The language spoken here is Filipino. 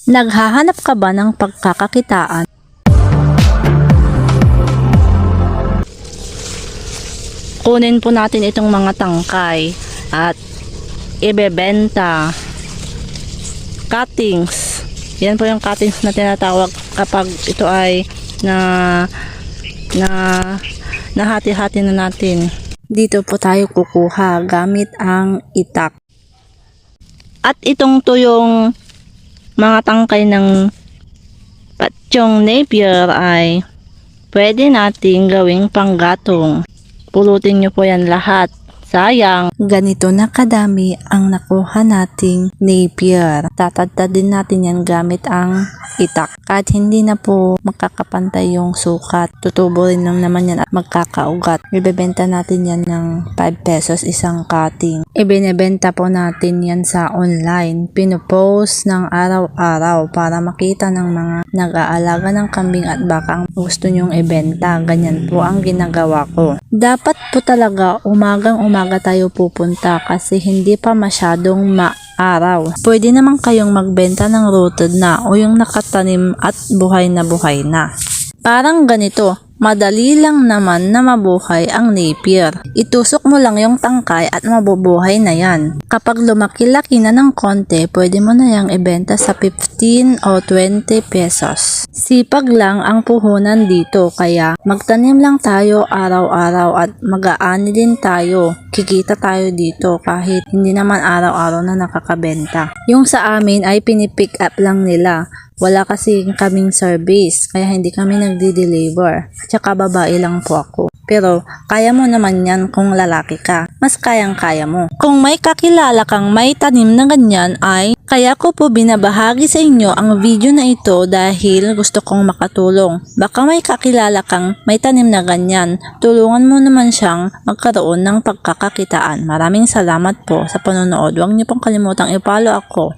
Naghahanap ka ba ng pagkakakitaan? Kunin po natin itong mga tangkay at ibebenta. Cuttings. Yan po yung cuttings na tinatawag kapag ito ay nahati-hati na natin. Dito po tayo kukuha gamit ang itak. At itong tuyong mga tangkay ng patsyong Napier ay pwede nating gawing panggatong. Pulutin nyo po yan lahat. Sayang, ganito na kadami ang nakuha nating Napier. Tatadtad din natin yan gamit ang itak. Kahit hindi na po makakapantay yung sukat, tutubo rin lang naman yan at magkakaugat. Ibebenta natin yan ng 5 pesos isang cutting. Ibinebenta po natin yan sa online. Pinopost ng araw-araw para makita ng mga nag-aalaga ng kambing at baka ang gusto nyong ibenta. Ganyan po ang ginagawa ko. Dapat po talaga umagang-umaga tayo pupunta kasi hindi pa masyadong araw. Pwede naman kayong magbenta ng rooted na o yung nakatanim at buhay na. Parang ganito, madali lang naman na mabuhay ang Napier. Itusok mo lang yung tangkay at mabubuhay na yan. Kapag lumaki-laki na ng konti, pwede mo na yang ibenta sa 15 o 20 pesos. Sipag lang ang puhunan dito kaya magtanim lang tayo araw-araw at mag-aani din tayo. Kikita tayo dito kahit hindi naman araw-araw na nakakabenta. Yung sa amin ay pinipick up lang nila. Wala kasi kaming service kaya hindi kami nagdi-deliver. At saka babae lang po ako. Pero kaya mo naman yan kung lalaki ka. Mas kayang-kaya mo. Kung may kakilala kang may tanim na ganyan ay kaya ko po binabahagi sa inyo ang video na ito dahil gusto kong makatulong. Baka may kakilala kang may tanim na ganyan. Tulungan mo naman siyang magkaroon ng pagkakakitaan. Maraming salamat po sa panonood. Huwag niyo pong kalimutang i-follow ako.